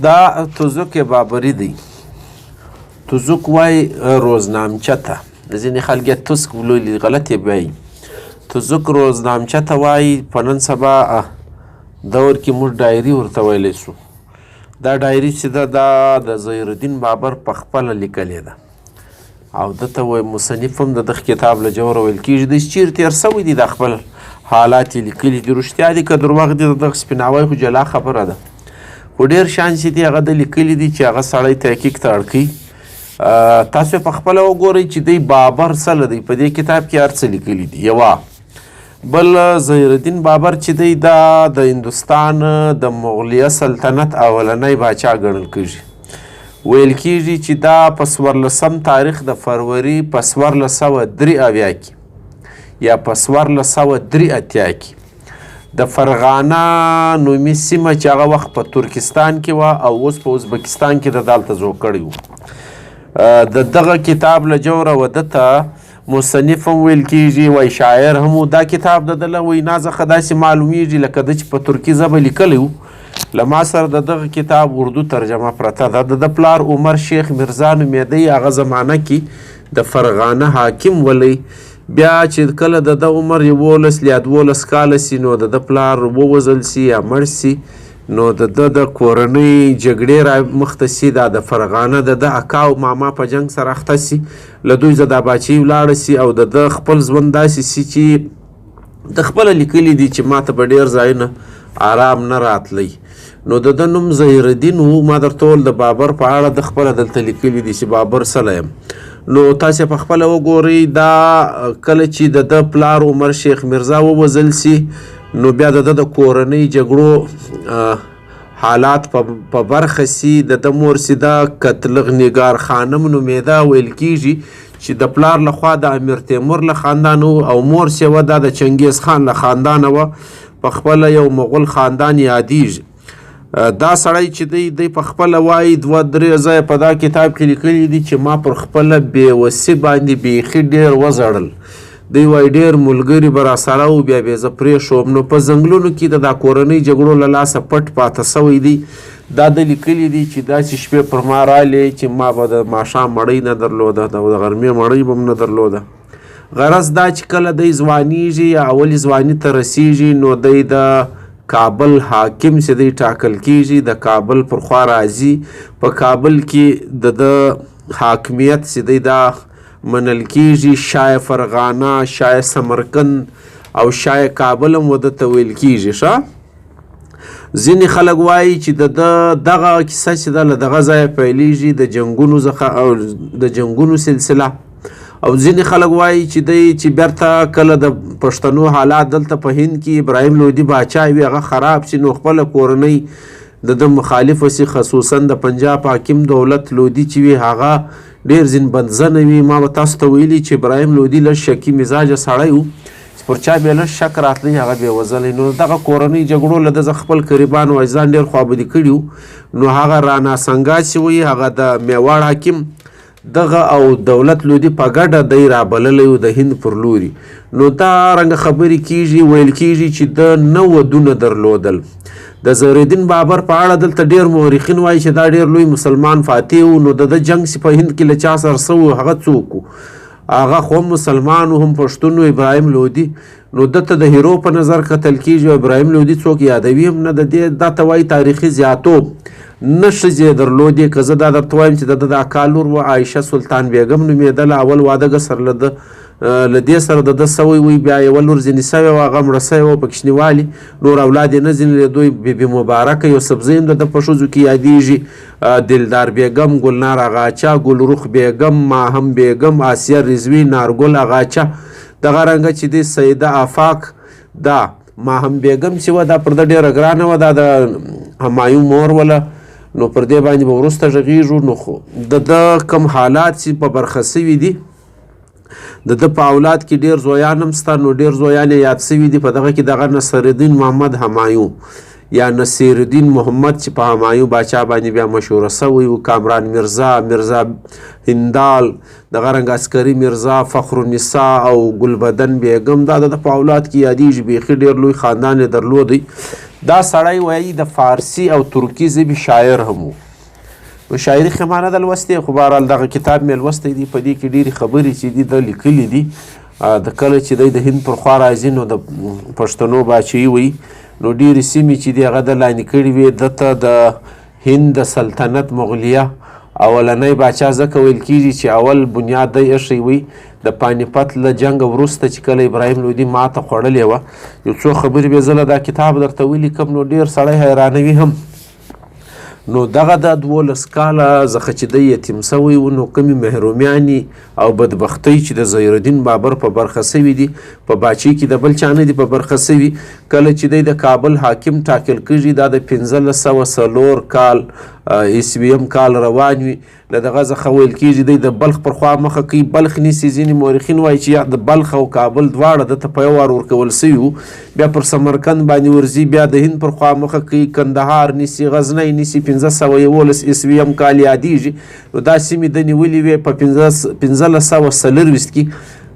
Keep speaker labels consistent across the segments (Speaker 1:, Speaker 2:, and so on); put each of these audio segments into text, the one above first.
Speaker 1: دا تزوک بابری دی. تزوک وای روزنامچه ته، ځینې خلک یې تزک ولولي غلط یې بیایي. تزوک روزنامچه ته وایي. په نن سبا دور کې موږ ډایري ورته ویلی سو. دا ډایري چې ده دا د ظهیرالدین بابر په خپله لیکلې ده او دته وایي مصنف هم د دغه کتاب له جوهره ویل کېږي. دی چیرې تېر سوی دي دا خپل حالات یې لیکلي دي. رښتیا دي که دروغ دي د دغه سپیناوی خو جلا خبره ده، خو ډېر شیان چې دي هغه د لیکلي دي چې هغه سړی تحقیق ته اړ کوي. تاسو په خپله وګورئ چې دی بابر څه دی په دې کتاب کې هر څه لیکلي دي. یوه بل ظهیرالدین بابر چې دی دا د هندوستان د مغلیه سلطنت اولنی باچا ګڼل کېږي. ویل کېږي چې دا په 14 تاریخ د فروری په 1483 کې یا په 1483 کې د فرغانه نومي سیمه چې هغه وخت په ترکستان کې وه او اوس په ازبکستان کې د دالته زو کړی و. د دغه کتاب له جوره و دته مصنف هم ویل کېږي، وایي شاعر هم و. دا کتاب د ده له وینا څخه داسې معلومیږي لکه ده چې په ترکي ژبه لیکلی و. له ما سره د دغه کتاب اردو ترجمه پرته ده. د ده پلار عمر شیخ میرزا نومېدی، هغه زمانه کې د فرغانه حاکم ولی. بیا چې کله د ده عمر 11 یا 12 کاله سي نو د ده پلار ووژل سي یا مړ سي، نو د ده د کورنۍ جګړې را مخته سي. دا د فرغانه د ده اکا او ماما په جنګ سره اخته سي، له دوی څخه دا باچۍ ولاړه سي او د ده خپل ژوند داسې سي چې د خپله لیکلي دي چې ما ته په ډېر ځایونه آرام نه راتلی. نو د ده نوم ظهیرالدین و. ما درته وویل د بابر په اړه د خپله دلته لیکلي دي چې بابر څه یم. نو تاسې په خپله وګورئ دا کله چې د ده پلار عمر شیخ میرزا ووژل سي نو بیا د ده د کورنۍ جګړو حالات په برخه سي. د ده مور سي ده کتلغ نگار خانم نومېده. ویل کېږي چې د پلار لخوا د امیر تیمور له خاندان او مور سي وه دا د چنګیز خان له خاندانه وه. په خپله یو مغول خاندان یادیږي. دا سړی چې دی په خپله وایي 2-3 ځایه په دا کتاب کې لیکلي دي چې ما پر خپله بېوسي باندې بیخي ډېر وزړل. دی وایي ډېر ملګري به راسره و، بیا بې زه پرېښوم. نو په ځنګلونو کې د دا کورنۍ جګړو له لاسه پټ پاته سوی دی. دا د لیکلي دي چې داسې شپې پر ما رالې چې ما به د ماښام مړۍ نه درلوده او د غرمې مړۍ به م نه درلوده. غرض دا چې کله دی ځوانیږي یا اولې ځواني ته رسیږي نو دی د کابل حاکم چې دی ټاکل کېږي، د کابل پر خوا راځي. په کابل کې د حاکمیت چې دی دا منل کېږي. شاه فرغانه، شاه سمرقند او شاه کابل هم ودته ویل کېږي. ښه ځینې خلک وایي چې د دغه کیسه چې ده له دغه ځایه پیلیږي د جنګونو څخه او د جنګونو سلسله. او ځینې خلک وایي چې دی چې بیرته کله د پښتنو حالات دلته په هند کې ابراهیم لودي باچا وي هغه خراب سي نو خپله کورنۍ د ده مخالفه سي، خصوصا د پنجاب حاکم دولت لودي چې وي هغه ډېر زینبندزنه وي. ما به تاسو ته ویلي چې ابراهیم لودي لږ شکي مزاجه سړی و چې پر چا بیا لږ شک راتلی هغه بې وزلی. نو دغه کورنۍ جګړو له ده خپل قریبان او اجزان ډېر خوابدي کړي وو. نو هغه رانا سنګا چې وي هغه د میواړ حاکم دغه او دولت لودي په ګډه دی رابللی و د هند پر لوري. نو دا رنګه خبرې کېږي. ویل کېږي چې د 9 ودونه درلودل. د ظهیرالدین بابر په اړه دلته ډېر مورخین وایي چې دا ډېر لوی مسلمان فاتح و. نو د جنګ چې په هند کې له چا سره څه و هغه څوک و؟ هغه خو هم مسلمان و هم پښتون و ابراهیم لودي. نو دته د هیرو په نظر کتل کېږي او ابراهیم لودي څوک یادوي هم نه. د دې دا ته وایي تاریخي زیاتوب. نه ښځې درلودې. که زه دا درته وایم چې د ده د اکا لور وه عایشه سلطان بیګم نومېدله. اول واده سره له دې سره د ده سوی وي. بیا یوه لور ځینې سوې وه هغه مړه سوې وه په کوچنیوالي. نور اولاد یې نه ځینې لیدوی. بیبي مبارکه یوسفزۍ هم د ده په ښځو کې یادېږي. دلدار بیګم، ګلنار اغاچا، ګلرخ بیګم، ماهم بیګم، آسیه رضوي، نارګل اغاچا. دغه رنګه چې دی سیده آفاق دا ماهم بیګم چې وه دا پر ده ډېره ګرانه وه. دا د همایون مور وله. نو پر دې باندې به وروسته غږېږو. نو خو د ده کوم حالات چې په برخه سوي دي د ده په اولاد کې ډېر زویان هم شته. نو ډېر زویان یې یاد سوي دي. په دغه کې دغه نصرالدین محمد همایون یا نصیرالدین محمد چې په همایون باچا باندې بیا مشهوره سوی و. کامران میرزا، میرزا هندال، دغه رنګ عسکري میرزا، فخرالنساء او ګلبدن بیګم دا د په اولاد کې یادېږي. بیخي ډېر لوی خاندان یې درلودی. دا سړی وایي د فارسي او ترکي ژبې شاعر هم و. نو شاعري ښه معنا ده لوستی، خو بهرحال دغه کتاب مې لوستی دی. په دې کې ډېرې خبرې چې دي د لیکلي دي. د کله چې دی د هند پر خوا راځي نو د پښتنو باچهي وي، نو ډېرې سیمې چې دي هغه د لاندې کړي وې. دته د هند د سلطنت مغلیه اولنی باچا ځکه ویل کېږي چې اول بنیاد دی ایښی وي د پانیپت له جنګ وروسته چې کله ابراهیم لودي ماته خوړلې وه. یو څو خبرې بې زه له دا کتاب درته ولیکم نو ډېر سړی حیرانوي هم. نو دغه د 12 کاله څخه چې دی یتیم سوی و، نو کومې محرومیانې او بدبختۍ چې د ظهیرالدین بابر په برخه سوي دي، په باچۍ کې د بل چا نه دي په برخه سوي. کله چې دی د کابل حاکم ټاکل کېږي دا د 1504 کال عیسویم کال روان وي. له دغه څخه ویل کېږي دی د بلخ پر خوا مخه کوي. بلخ نیسي، ځینې مورخین وایي چې د بلخ او کابل دواړه دته په یو وار ورکول سوي وو. بیا پر سمرقند باندې ورځي، بیا د هند پر خوا مخه کوي، کندهار نیسي، غزنی نیسي. 1511 عیسویم کال یادېږي. نو دا سیمې د نیولې وې په 1540 کې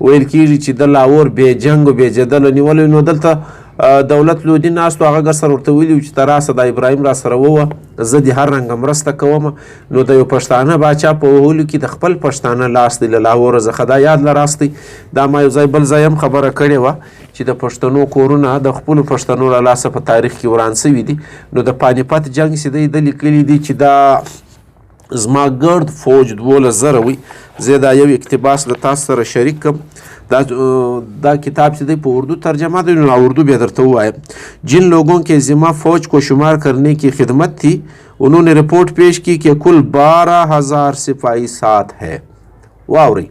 Speaker 1: ویل کېږي چې د لاهور بې جنګ و بې جدله نیولی. نو دلته دولت لودي ناست و، هغه ګسر ورته ویلي و چې ته راسه دا ابراهیم را سره ووه، زه دې هر رنګه مرسته کوم. نو د یو پښتانه باچا په وهلو کې د خپل پښتانه لاس دی له لاهوره څخه. دا یاد له راستئ. دا ما یو ځای بل ځای هم خبره کړې وه چې د پښتنو کورونه د خپلو پښتنو له لاسه په تاریخ کې وران سوي دي. نو د پانیپت جنګ چې دی د لیکلي دي چې دا زما ګرد فوج 12,000 وي. زه دا یو اقتباس له تاسو سره شریک کړم. دا کتاب سے په اردو ترجمہ دی، اردو بھی درته وایم. جن لوگوں کے ذمہ فوج کو شمار کرنے کی خدمت تھی انہوں نے رپورٹ پیش کی کہ کل 12,000 سپاہی ساتھ ہے. واوري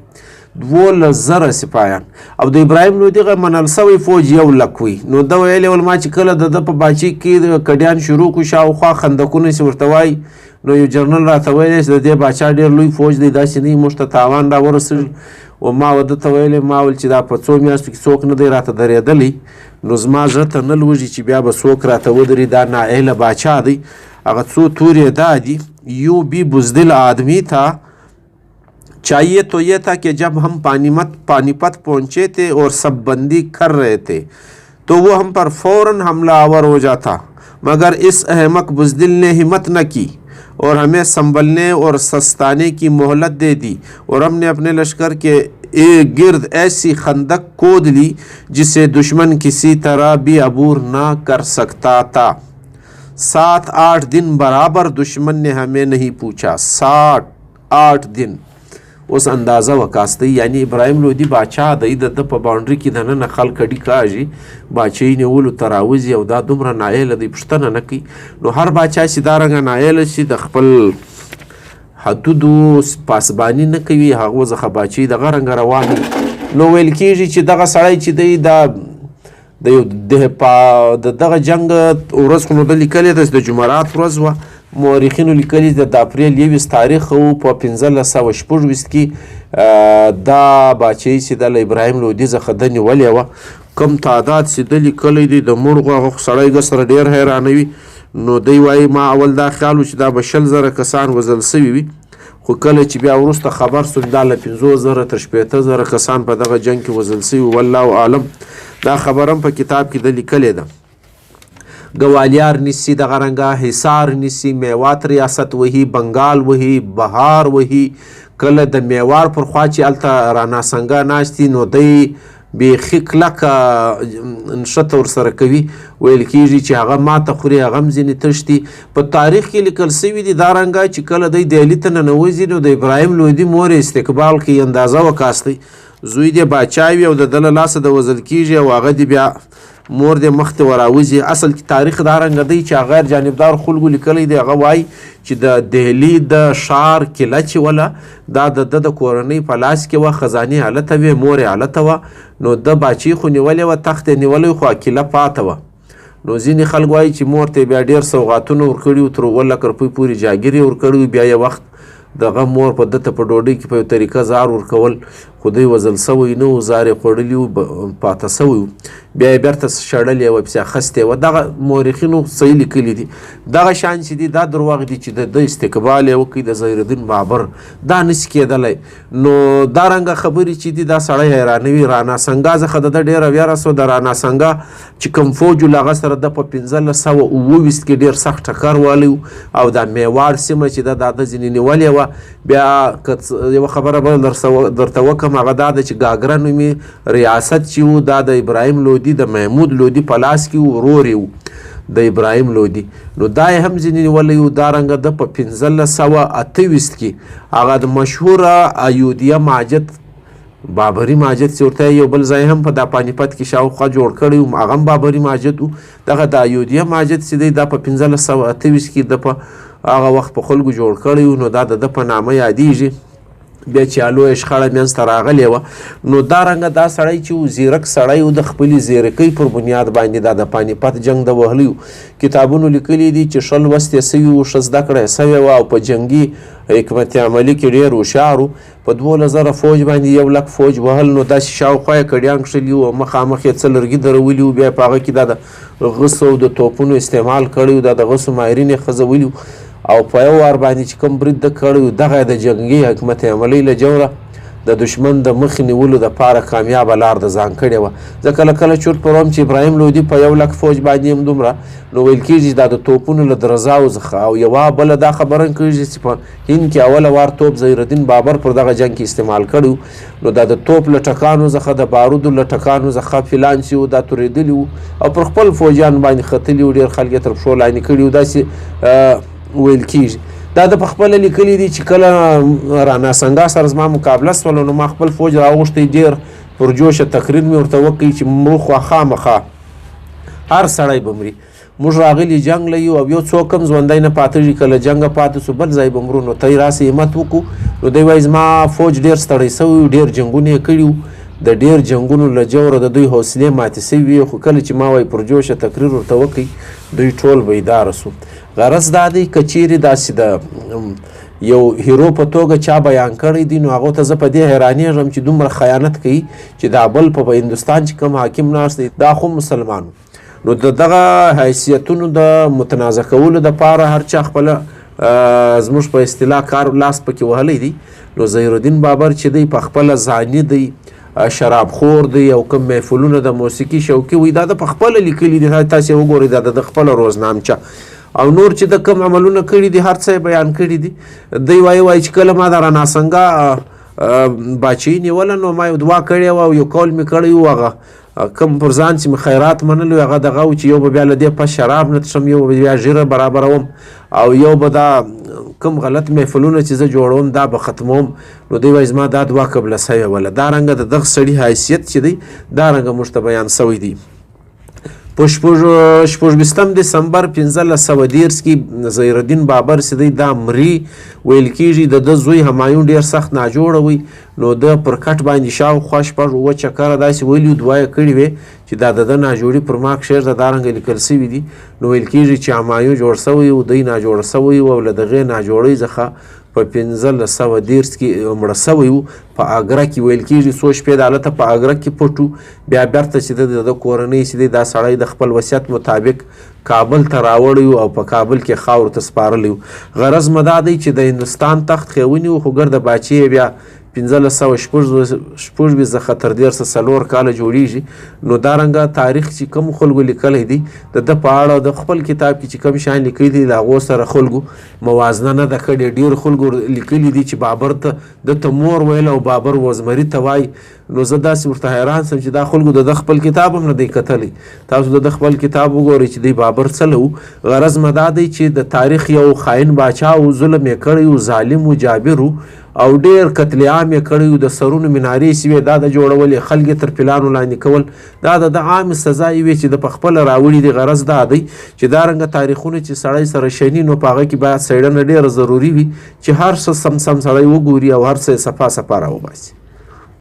Speaker 1: 12,000 سپاهیان او د ابراهیم لودي غ منل سوی فوج 100,000 وي. نو دا ویلې ول ما چې کله د په باچي کې د کډیان شروع کو شاوخوا خندقونه سي ورته وای. نو یو جرنل راته ویل چې د دې باچا ډېر لوی فوج دی، داسې نه موږ ته تاوان را ورسېږي. و ما ورته ویلې ما ول چې دا په څو میاشتو کې څوک نه دی راته درېدلی. نو زما زړه ته نه لوږي چې بیا به څوک راته ودري. دا نااهله باچا دی. هغه څو تورې دا دي: یو بھی بزدل آدمی تھا، چاہیے تو یہ تھا کہ جب ہم پانیپت پہنچے تھے اور سب بندی کر رہے تھے تو وہ ہم پر فوراً حملہ آور ہو جاتا، مگر اس احمق بزدل نے ہمت نہ کی اور ہمیں سنبھلنے اور سستانے کی مہلت دے دی، اور ہم نے اپنے لشکر کے گرد ایسی خندق کھود لی جسے دشمن کسی طرح بھی عبور نہ کر سکتا تھا. 7-8 دن برابر دشمن نے ہمیں نہیں پوچھا. 7-8 دن. اوس اندازه وکاستی، یعنی ابراهیم لودي باچا دی د په باونډري کې دننه خلک ډي کاږي، باچۍ نیولو ته راوځي او دا دومره نایله دی پوښتنه نه کوي. نو هر باچا چې دا رنګه نایله شي د خپل حدودو پاسباني نه کوي، هغه څخه باچۍ دغه رنګه روان. نو ویل کېږي چې دغه سړی چې دی د دغه جنګ ورځ خو نو د لیکلې ده د جمعرات ورځ وه. مورخینو لیکلي د اپریل 21 تاریخ و په 1526 کې دا باچۍ چې د ابراهیم لودي څخه د نیولې وه. کم تعداد چې د لیکلی دی د مړو هغه سړی ګه سره ډېر حیرانوي. نو دی وایي ما اول دا خیال و چې دا به 100,000 کسان وژل سوي وي، خو کله چې بیا وروسته خبر سوم دا له 50,000 تر 60,000 کسان په دغه جنګ کې وژل سوي. والله اعلم. دا خبر هم په کتاب کې د لیکلې ده. گوالیار نیسی دغه رنګه، حصار نیسی، میوات ریاست وهي، بنگال وهي، بهار وهي. کله د میوار پر خوا چې هلته رانا سنګه ناست دي نو دی بیخي کلکه نښته ورسره کوي. ویل کېږي چې هغه ماته خوري، هغه هم ځینې تښتي. په تاریخ کې لیکل سوي دي دا رنګه چې کله دی دهلي ته ننوځي نو د ابراهیم لودي مور استقبال کوي. اندازه وکاستئ زوی دی باچا وي او د ده له لاسه د وژل کېږي او هغه دی بیا مور د مخ ته وراوځي. اصل کې تاریخ دا رنګه دی چې غیر جانبدار خلکو لیکلی دی. هغه وایي چې د دهلي د ښار کیله چې وله دا د د کورنۍ په لاس کې وه، خزانې هلته وې، مور یې هلته وه. نو د باچۍ خو نیولې وه، تخت یې نیولی خو کیله پاته وه. نو ځینې خلک وایي چې مور ته بیا ډېر سوغاتونه ورکړي وو، تر 2,00,000 روپۍ پورې جاګیر یې ورکړی وو. بیا یې وخت دغه مور په ده ته په ډوډۍ کې په یو طریقه زار ورکول خو دوی وژل سوی نه و، زار یې خوړلي وو، پاته سوی و، بیا یې بیرته شړلې وه، پسې اخیستې وه. دغه مورخینو صحیح لیکلي دي. دغه شان چې دي دا دروغ دي چې د استقبال یې وکړي د ظهیرالدین بابر، دا نشي کېدلی. نو دا رنګه خبرې چې دي دا سړی حیرانوي. رانا سنګا څخه د ده ډېره ویره سوه. د رانا سنګا چې کوم فوج و له هغه سره د په 1528 کې ډېر سخت ټکر والی و، او دا میوار سیمه چې ده دا د ځینې نیولې وه. بیا که یوه خبره به درته وکړم، هغه دا ده چې ګاګره نومي ریاست چې و دا د ابراهیم لودي د محمود لودي په لاس کې و، ورور یې و د ابراهیم لودي. نو دا یې هم ځینې نیولی و. دا رنګه ده په 1528 کې هغه د مشهوره ایودیه ماجد، بابري ماجد چې ورته یو بل ځای هم په دا پانیپت کې شاوخوا جوړ کړی و، هغه هم بابري ماجد و. دغه د ایودیه ماجد چې دی دا په 1528 کې د په هغه وخت په خلکو جوړ کړی و. نو دا د ده په نامه یادیږي. بیا چې لویه شخړه منځته راغلې وه، نو دا رنګه دا سړی چې و زیرک سړی و، د خپلې زیرکۍ پر بنیاد باندې دا د پانیپت جنګ د وهلی و. کتابونو لیکلي دي چې 20 لوستې سوي و، ښه زده کړه یې سوې وه، او په جنګي حکمت عملي کې ډېر هوښیار و. په 12,000 فوج باندې 100,000 فوج وهل. نو داسې شاوخوا یې کډیان کښلي وو، مخامخ یې څه لرګي درولي وو، بیا په هغه کې دا د غسو او د توپونو استعمال کړی و، دا د غسو ماهرین یې خځولي وو، او په یو وار باندې چې کوم برید ده کړی و، دغه د جنګي حکمت عملي له جوره د دشمن د مخ نیولو دپاره کامیابه لار د ځان کړې وه. زه کله کله چورت پروم چې ابراهیم لودي په 100,000 فوج باندې هم دومره، نو ویل کېږي دا د توپونو له درزاو څخه. او یوه بله دا خبره کېږي چې په هند کې اوله وار توپ ظهیرالدین بابر پر دغه جنګ کې استعمال کړی و. نو دا د توپ له ټکانو څخه، د بارودو له ټکانو څخه فیلان چې و دا تورېدلي وو، او پر خپل فوجیان باندې ختلي وو، ډېر خلک یې تر پښو لاندې کړي وو. داسې ویل کېږي. دا د پخپله لیکلي دي چې کله رانا سنګا سره زما مقابله سوله، نو ما خپل فوج راوغوښتی، ډېر پرجوشه تقریر مې ورته وکړي چې موږ خو خامخا هر سړی به مري، موږ راغلي جنګ له یو، او یو څوک هم ژوندی نه پاتېږي. کله جنګه پاتې سو بل ځای به مرو، نو ته یې راسې همت وکړو. نو دی وایي زما فوج ډېر ستړی سوی و، ډېر جنګونه یې کړي وو، د ډېر جنګونو له جوره د دوی حوصلې ماتې سوي وي. خو کله چې ما وایي پرجوشه تقریر ورته وکړئ، دوی ټول بیداره سو. غرض دا دی که چیرې داسې د یو هیرو په توګه چا بیان کړی دی، نو هغو ته زه په دې حیرانېږم چې دومره خیانت کوي چې دا بل په هندوستان چې کوم حاکم ناست دی دا خو مسلمان و. نو د دغه حیثیتونو د متنازع کولو دپاره هر چا خپله زموږ په اصطلاح کار لاس پکې وهلی دی. نو ظهیرالدین بابر چې دی په خپله ځاني دی، شراب خور دی، او کوم محفلونه د موسیقي شوقي وي، دا د په خپله لیکلي دي. تاسې وګورئ دا د خپله روزنامچه، او نور چې د کوم عملونه کړي دي هر څه یې بیان کړي دي. دی وایي چې کله ما د رانا سنګا باچهي نیوله، نو ما یو دعا کړې وه او یو قول مې کړی و، هغه کوم پر ځان چې مې خیرات منلی و هغه دغه و چې یو به بیا له دې پس شراب نه څښم، یو به بیا ژیره برابروم، او یو به دا کوم غلط محفلونه چې زه جوړوم دا به ختموم. نو دی وایي زما دا دوه قبله سوې وله. دا رنګه د دغه سړي حیثیت چې دی دا رنګه موږ ته بیان سوی دی. په 26 دسمبر 1530 کې ظهیرالدین بابر چې دی دا مري، ویل کېږي د ده زوی همایون ډېر سخت ناجوړه وی. نو ده پر کټ باندې شاوخوا 6-7 چکره داسې ویلي دوه یې کړي وې چې دا د ده ناجوړي پر ما کښېږده، دا رنګه لیکل سوي دي. نو ویل کېږي چې همایون جوړ سوی و، دی ناجوړه سوی و، او له دغې ناجوړۍ څخه په 1530 کې مړه سوی و. په اګره کې ویل کېږي څو شپې د هلته په اګره کې پټ و. بیا بیرته چې د کورنۍ چې دی دا سړی د خپل وصیت مطابق کابل ته راوړی و، او په کابل کې خاورو ته سپارلی و. غرض مې دا دی چې د هندوستان تخت خې ونیو، خو ګرده باچې بیا 1526 څخه تر 1404 کاله جوړیږي. نو دا رنګه تاریخ چې کوم خلکو لیکلی دی د ده په اړه د خپل کتاب کې چې کوم شیان لیکلي دي د هغو سره خلکو موازنه نه ده کړې. ډېر خلکو لیکلي دي چې بابر ته ده ته مور ویل او بابر وزمري ته وایي. نو زه داسې ورته حیران سم چې دا خلکو د ده خپل کتاب هم نه دی کتلی. تاسو د ده خپل کتاب وګورئ چې دی بابر څه له و. غرض مې دا دی چې د تاریخ یو خاین باچا و، ظلم یې کړی و، ظالم و، جابر و، او ډېر قتل عام یې کړی و. د سرونو منارې سوې دا د جوړولې، خلک یې تر پلانو لاندې کول، دا د عامې سزا یې وې چې د په خپله راوړي دي. غرض دا دی چې دا رنګه تاریخونه چې سړی سره شني، نو په هغه کې باید څېړنه ډېره ضروري وي چې هر څه سم سړی وګوري او هر څه یې صفا راوباسي.